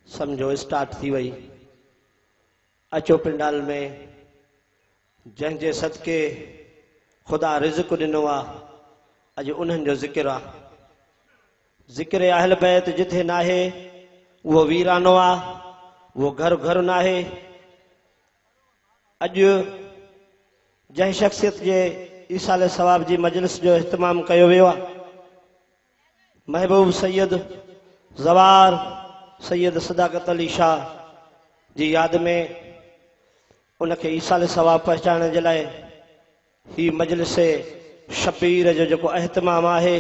समझो स्टार्ट थी वही। अचो पिंडाल में जंहिंजे सदके खुदा रिज़्क़ ॾिनो आहे, अॼु उन्हनि जो ज़िक्र आहे। ज़िक्र अहल बैत जिथे नाहे उहो वीरानो आहे, उहो घर घर नाहे। अॼु जंहिं शख़्सियत जे ईसाले सवाब जी मजलिस जो इहतमाम कयो वियो आहे, महबूब सैयद ज़वार सैयद सदाकत अली शाह जी यादि में उनखे ईसाले सवाब पहुचाइण जे लाइ ही मजलिस शबीर जो जेको एहतमाम आहे,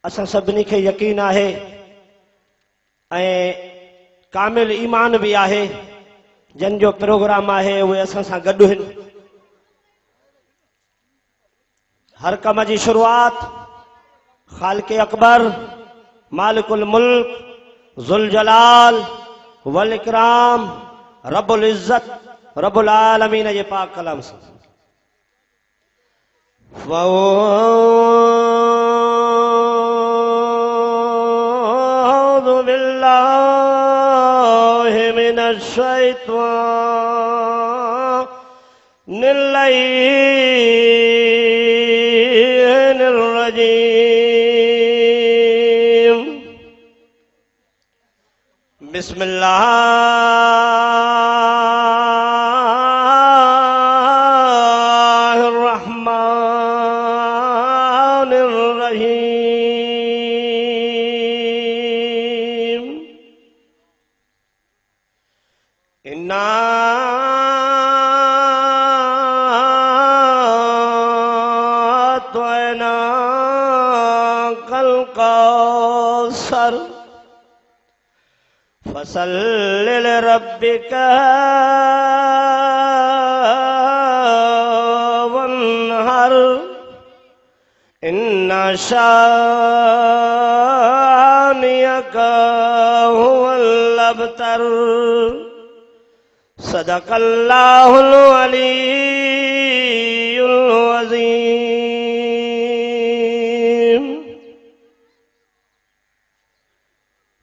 असां सभिनी खे यकीन आहे ऐं कामिल ईमान भी आहे। जन जो प्रोग्राम आहे उहे असां सां गॾु आहिनि। हर कम जी शुरुआत खालिक़ अकबर मालिकुल मुल्क ज़ुल जलाल वल इकराम रब्बुल इज़्ज़त रब्बुल आलमीन जे पाक कलाम से। अऊज़ु बिल्लाहि मिनश शैतानिर रजीम। बिस्मिल्लाहिर रहमानिर रहीम। इन्ना अतैनाकल कौसर फसल्लि लिरब्बिका वन्हर इन्ना शानियका हुवल अबतर। सदक़ल्लाहुल अलीयुल अज़ीम।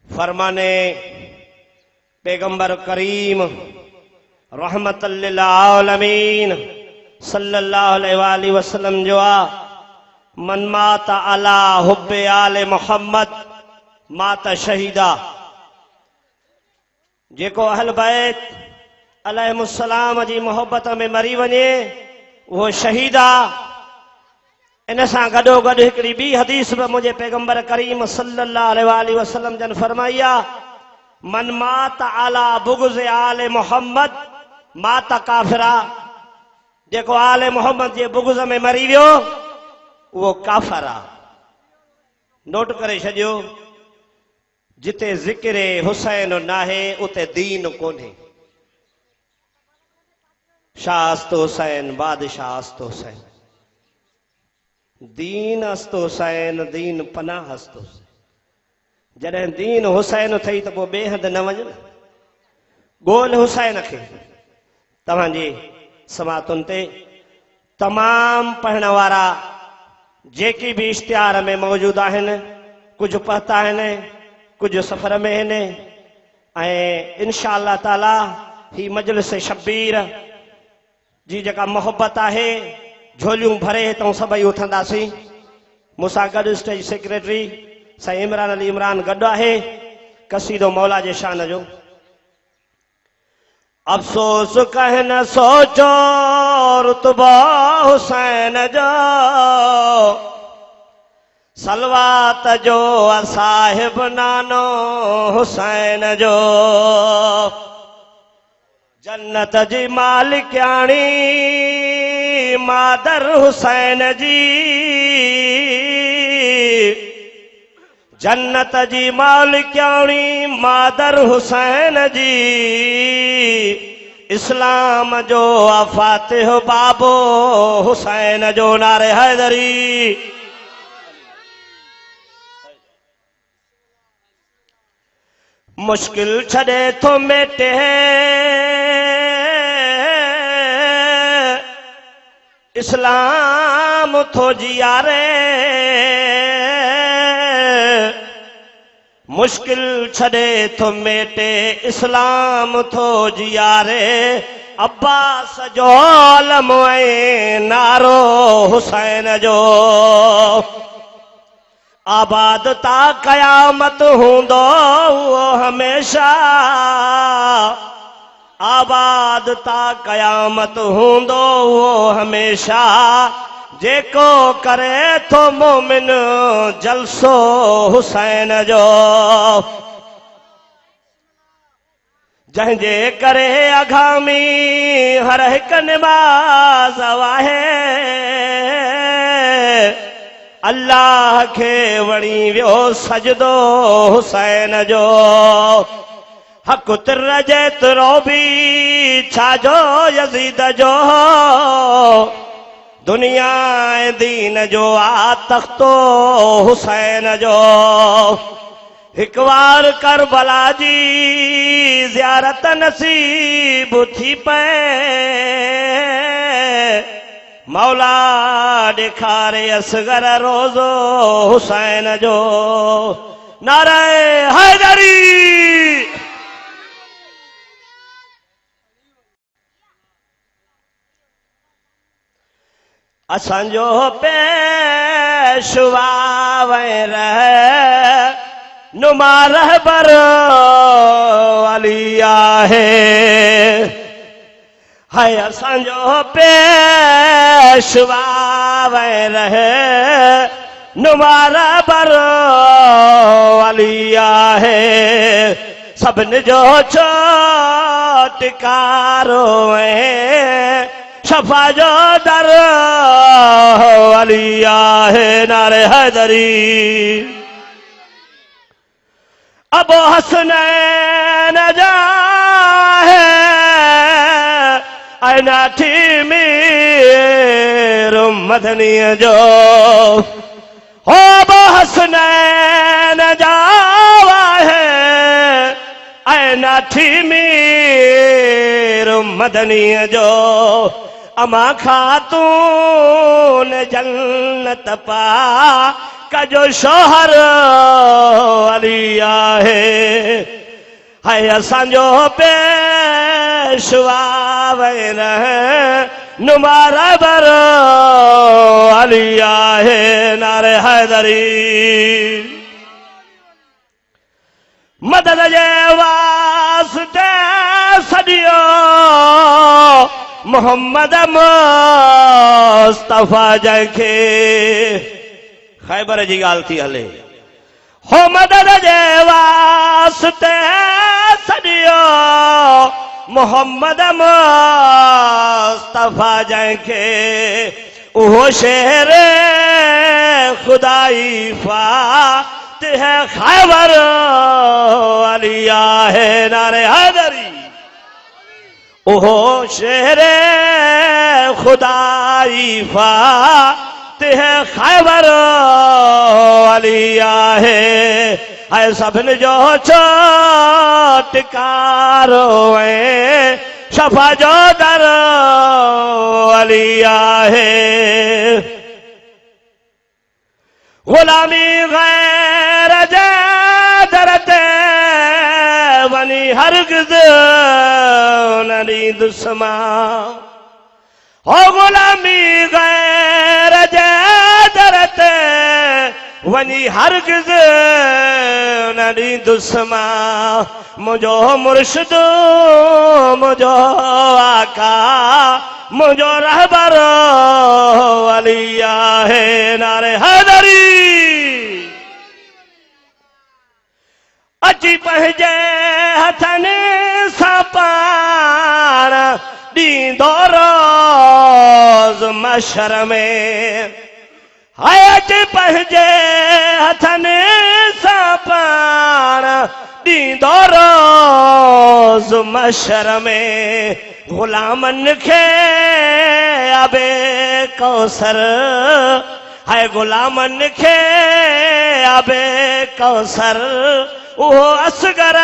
फरमाने पैगंबर करीम रहमतल लिल आलमीन सल्लल्लाहु अलैहि वसल्लम जो आ, मन माता अला हुब्बे आले मोहम्मद माता शहीदा। जेको अहल बैत अलैहिमुस्सलाम जी मोहब्बत में मरी वञे वो शहीदा। इन सां गॾो गॾु हिकिड़ी ॿी हदीस बि मुंहिंजे पैगंबर करीम सल्लल्लाहु अलैहि वसल्लम जन फरमाई आहे, मन मात अला बुग़्ज़ आले मोहम्मद माता काफिरा। जेको आले मोहम्मद जे बुग़्ज़ में मरी वियो वो काफिर आहे। नोट करे छॾियो, जिते ज़िक्र हुसैन नाहे उते दीन कोन्हे। शाह अस्त हुसैन बादशाह अस्त हुसैन, दीन अस्त हुसैन दीन पनाह अस्त हुसैन। जॾहिं दीन हुसैन थई त पोइ ॿिए हंधि न वञ, ॻोल्ह हुसैन खे। तव्हांजी समातुनि ते तमाम पढ़ण वारा जेकी भी इश्तिहार में मौजूद आहिनि, कुछ पढ़ता आहिनि, कुछ सफ़र में आहिनि। ऐं इंशा अल्लाह ताला ही मजलिस शबीर जी जेका मोहब्बत आहे, झोलियूं भरे हितां सभई उथंदासीं। मूंसां गॾु स्टेज सेक्रेटरी साईं इमरान अली इमरान गॾु आहे। कसीदो मौला जे शान जो। अफ़सोस कह न सोचो रुतबा हुसैन जो, सलवात जो साहिब नानो हुसैन जो। जन्नत जी मालिकाणी मादर हुसैन जी, जन्नत जी मालिकाणी मादर हुसैन जी। इस्लाम जो फातिह बाबो हुसैन जो। नारे हैदरी। मुश्किल छड़े थो मेटे इस्लाम थो जियारे, मुश्किल छड़े थो मेटे इस्लाम थो जियारे अब्बास जो आलम ऐं नारो हुसैन जो आबाद ता कयामत हूंदो उहो हमेशा आबाद ता कयामत हूंदो उहो हमेशा जेको करे थो मोमिन जलसो हुसैन जो जंहिंजे करे अघामी हर हिक निमाज़ वाहे अल्लाह खे वणी वियो सजदो हुसैन जो हक़ तिर जेतिरो बि छाजो यज़ीद जो दुनिया ऐं दीन जो आ तख्तो हुसैन जो हिक बार करबला जी ज़ियारत नसीब थी पए मौला ॾेखारे असगर रोज़ो हुसैन जो नारे हैदरी असांजो पेशवा रहे नुमा रहबर अली आहे हाय असांजो पेशवा रहे नुमा रहबर अली आहे सभिनि जो चोटकारो ऐं शफा जो दर अली आहे नारे हैदरी अबू हसनैन जा है नाठी मीर मदनी जो हो अबू हसनैन जा है नाठी मीर मदनी जो अमा खातून जन्नत पा कजो शोहर अली आहे हाय असांजो पेशवा नुमा रहबर अली आहे नारे हैदरी मदद जे वास्ते सदियो मोहम्मद मुस्तफा जंहिंखे खैबर जी ॻाल्हि थी हले हो मदद जे वास्ते सदियो मोहम्मद मुस्तफा जंहिंखे उहो शेर खुदाई फातिह खैबर अली आहे नारे हैदरी ओहो शेर खुदाई फातिह खैबर अली आहे हाय सभिनि जो चोटकारो ऐं शफा जो दर अली आहे गुलामी गैर जे दर ते वनी हरगिज़ न ॾींदुसि हो गुलामी गैर जे दर ते वनी हरगिज़ न ॾींदुसि मुंहिंजो मुर्शिद मुंहिंजो आका मुंहिंजो रहबर अली आहे नारे हैदरी अची पंहिंजे हथनि सां पाण ॾींदो रोज़ मशर में हाय अची पंहिंजे हथनि सां पाण ॾींदो रोज़ मशर में गुलामनि खे अबे कौसर हाय गुलामनि खे अबे कौसर उहो असगर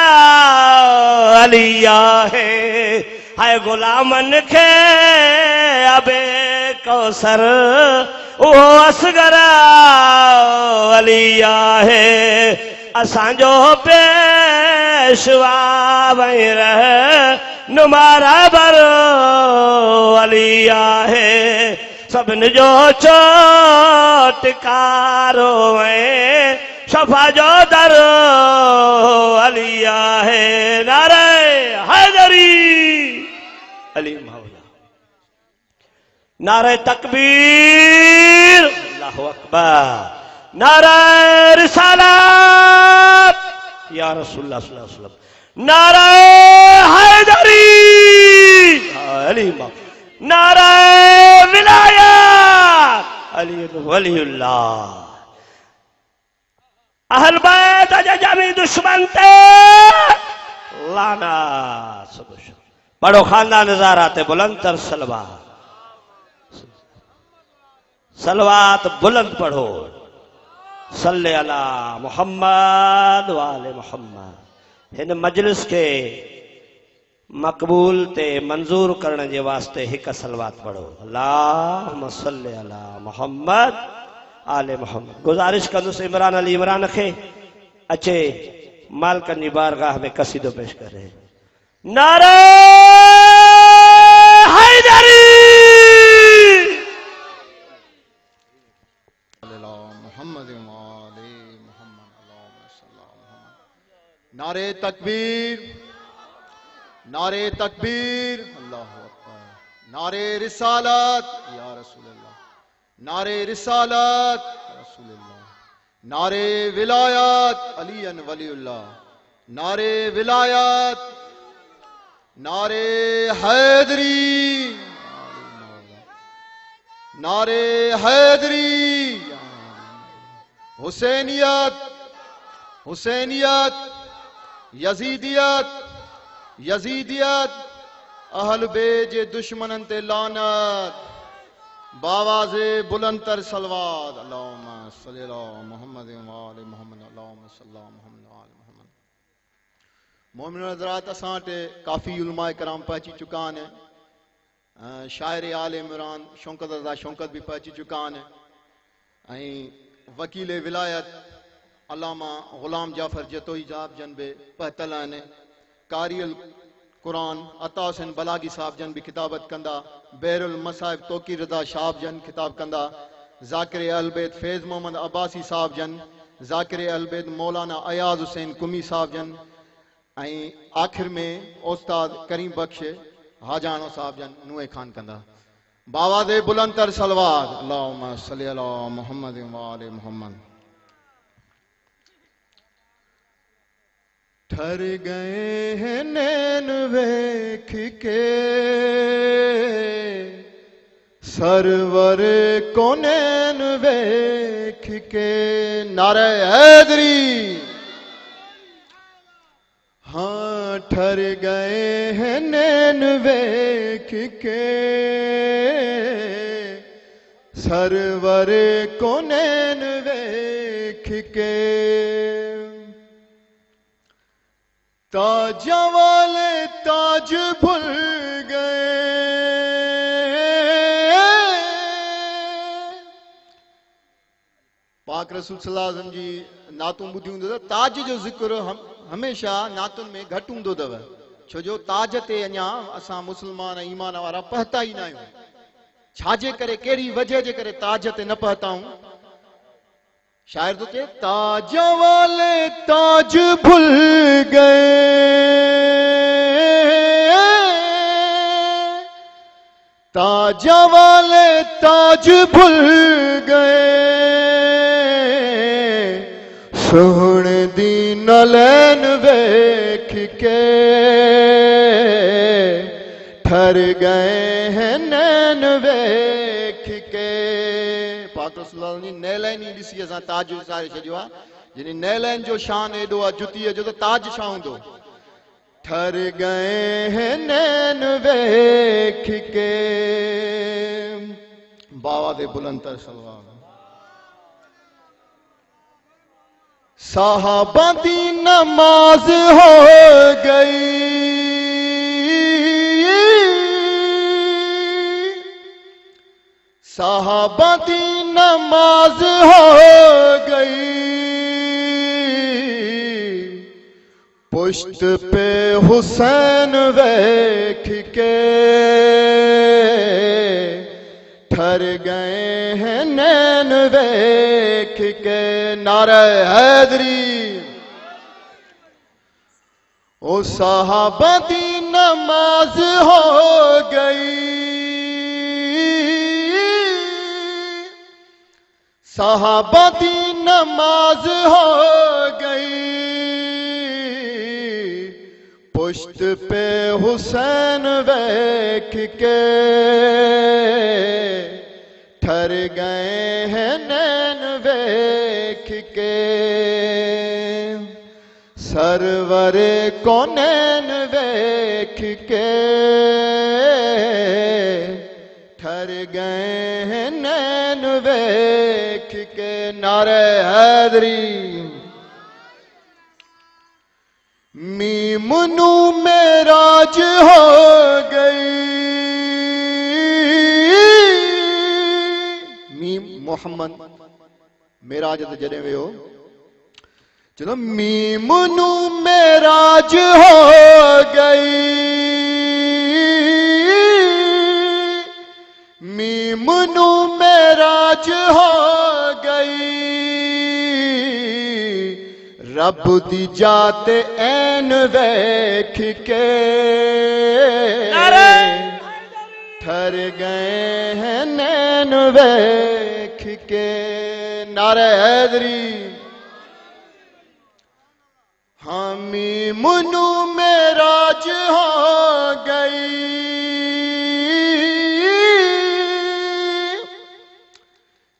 अली आहे हाय गुलामनि खे अबे कौसर उहो असगर अली आहे असांजो पेशवा वही रह नुमारा बरो अली आहे सभिनि जो चोटकारो ऐं शफा जो दर अली आहे नारे हैदरी अली मौला नारे तकबीर अल्लाहु अकबर नारे रिसालत या रसूलुल्लाह सल्लल्लाहु अलैहि वसल्लम नारे हैदरी अली मौला नारे विलायत अली वलीउल्लाह अहल बैत अजमी दुश्मन ते लाना बड़ो खानदान नजारा ते बुलंद तर सलवात सलवात बुलंद पढ़ो सल्ले अला मोहम्मद वाले मोहम्मद हिन मजलिस के मकबूल ते मंजूर करने के वास्ते एक सलवात पढ़ो अल्लाहुम्मा सल्ले अला मोहम्मद आले मोहम्मद गुजारिश कंदुसि इमरान अली इमरान खे अचे मालकन जी बारगाह में कसीदो पेश करे नारे हैदरी नारे तकबीर नारे तकबीर अल्लाहु अकबर नारे रिसालत या रसूलल्लाह नारे रिसालत या रसूलल्लाह नारे विलायत अलीन वलीउल्लाह नारे विलायत नारे हैदरी नारे हैदरी हुसैनियत हुसैनियत यजीदियत यजीदियत अहल बेज दुश्मनन ते लानत बावाज़े बुलंदतर सलवात अल्लाहुम्मा सल्ली अला मुहम्मद व आले मुहम्मद अल्लाहुम्मा सल्ली अला मुहम्मद व आले मुहम्मद मोमिन हज़रात असांटे काफ़ी उलमा कराम पहुंची चुका हैं शायर आले इमरान शौकत रज़ा शौकत भी पहुंची चुका हैं वकील विलायत अल्लामा गुलाम जाफर जतोई साहब जन बे पहतल आने कारियल कुरान अता हुसैन बलागी साहब जन भी खिताबत कंदा बैरुल मसाइब तोकी रजा साहब जन खिताब कंदा जाकिर अलबैत फैज मोहम्मद अब्बासी साहब जन जाकिर अलबैत मौलाना अयाज हुसैन कुमी साहब जन आखिर में उस्ताद करीम बख्श हाजानो साहब जन नुए खान कंदा बावाज़े बुलंदतर सलवात अल्लाहुम्मा सल्ली अला मुहम्मद व आले मुहम्मद ठर गए हैं नैन वेख के सरवर को नैन वेख के नारे हैदरी हाँ ठर गए हैं नैन वेख के सरवर को नैन वेख के ताजा वाले ताज भूल गए पाक रसूल सल्लल्लाहु अलैहि वसल्लम जी नातूं ॿुधी हूंदो ताज जो ज़िक्र हमेशा नातुनि में घटि हूंदो अथव छो जो ताज ते अञा असां मुस्लमान ईमान वारा पहुता ई न आहियूं छाजे करे कहिड़ी वजह जे करे ताज ते न पहुताऊं शायर तो चए ताज वाले ताज भूल गए ताज वाले ताज भूल गए सोहने दी नलैन वेख के ठर गए हैं नैन वेख के पाक रसूल जी नैलैन ही ॾिसी असां ताज उसारे छॾियो आहे जिन नैलैन जो शान एॾो आहे जुतीअ जो त ताज छा हूंदो ठर गए हैं नैन वेख के बावाज़े बुलंदतर सलवात साहबा दी नमाज हो गई साहबा दी नमाज हो गई पुश्त पे हुसैन वेख के ठर गए हैं नैन वेख के। नारे हैदरी। ओ सहाबा दी नमाज हो गई, सहाबा दी नमाज हो गई, पुश्त पे हुसैन वेख के ठर गए हैं नैन वेख के। सरवरे कौनैन वेख के ठर गए हैं नैन वेख के। नारे हैदरी। मीमुनू मेराज हो गई, मीम मोहम्मद मेराज तो जड़े वे हो। चलो मीमुनू मेराज हो गई, मीमुनू मेराज हो गई, रब दी जाते ऐन वेख के ठर गए हैं नैन वेख के। नारे हैदरी। हामी मुनु मेराज हो गई,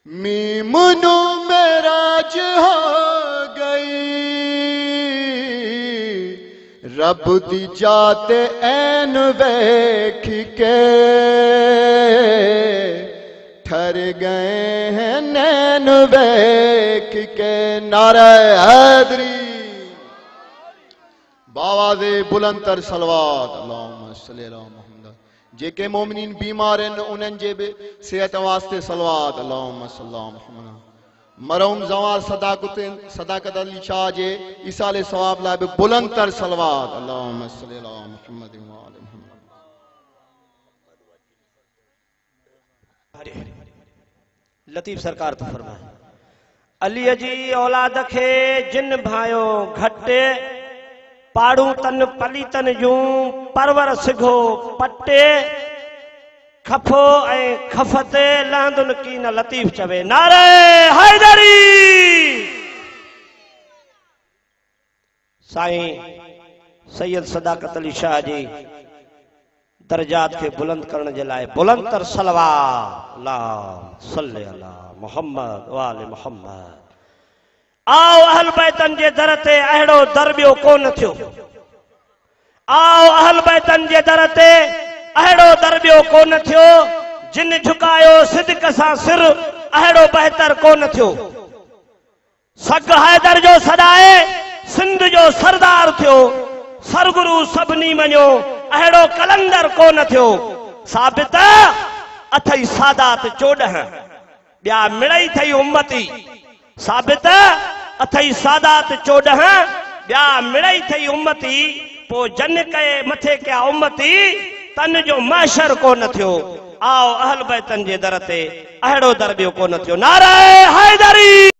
मीमुनु मेराज हो गई, रब दी जाते ऐन वेख के ठर गए हैं नैन वेख के। नारे हैदरी। बावाज़े बुलंदतर सलवात अल्लाहुम्मा सल्ली अला मुहम्मद। जेके मोमिनीन बीमार हैं उन्हनि जे बि सेहत वास्ते सलवात अल्लाहुम्मा सल्ली अला मुहम्मद। मरहूम ज़वार सदाकत अली शाह जे इसाले सवाब लाइ बि बुलंदतर सलवात अल्लाहुम्मा सल्ली अला मुहम्मद व आले मुहम्मद। लतीफ सरकार तो फरमाए, अली जी औलाद खे जिन भायो घटे, पाड़ू तन पलीतन जूं परवर सिघो पटे, खफो ऐं खफते लांदुन की न लतीफ चवे। नारे हैदरी। साईं सैयद सदाकत अली शाह जी दर्जात के बुलंद करण जे लाइ बुलंदतर सलवात अल्लाहुम्मा सल्ली अला मुहम्मद व आले मुहम्मद। आओ अहल बैतन जे दर ते अहिड़ो दर ॿियो कोन थियो। आओ अहल बैतन जे दर ते अहिड़ो दर ॿियो कोन थियो। जिन झुकायो सिदक सां सिर अहिड़ो बहितर कोन थियो। सग हैदर जो सदाए सिंध जो सरदार थियो। सरगुरु सभिनी मञो अहिड़ो कलंदर कोन थियो। साबित अथई सादात 14 ॿिया मिड़ई थई उम्मती। साबित अथई सादात 14 ॿिया मिड़ई थई उम्मती। पो जन कए मथे कया उम्मती तन जो महशर कोन थियो। आओ अहल बैतन जे दर ते अहिड़ो दर ॿियो कोन थियो। नारे हैदरी।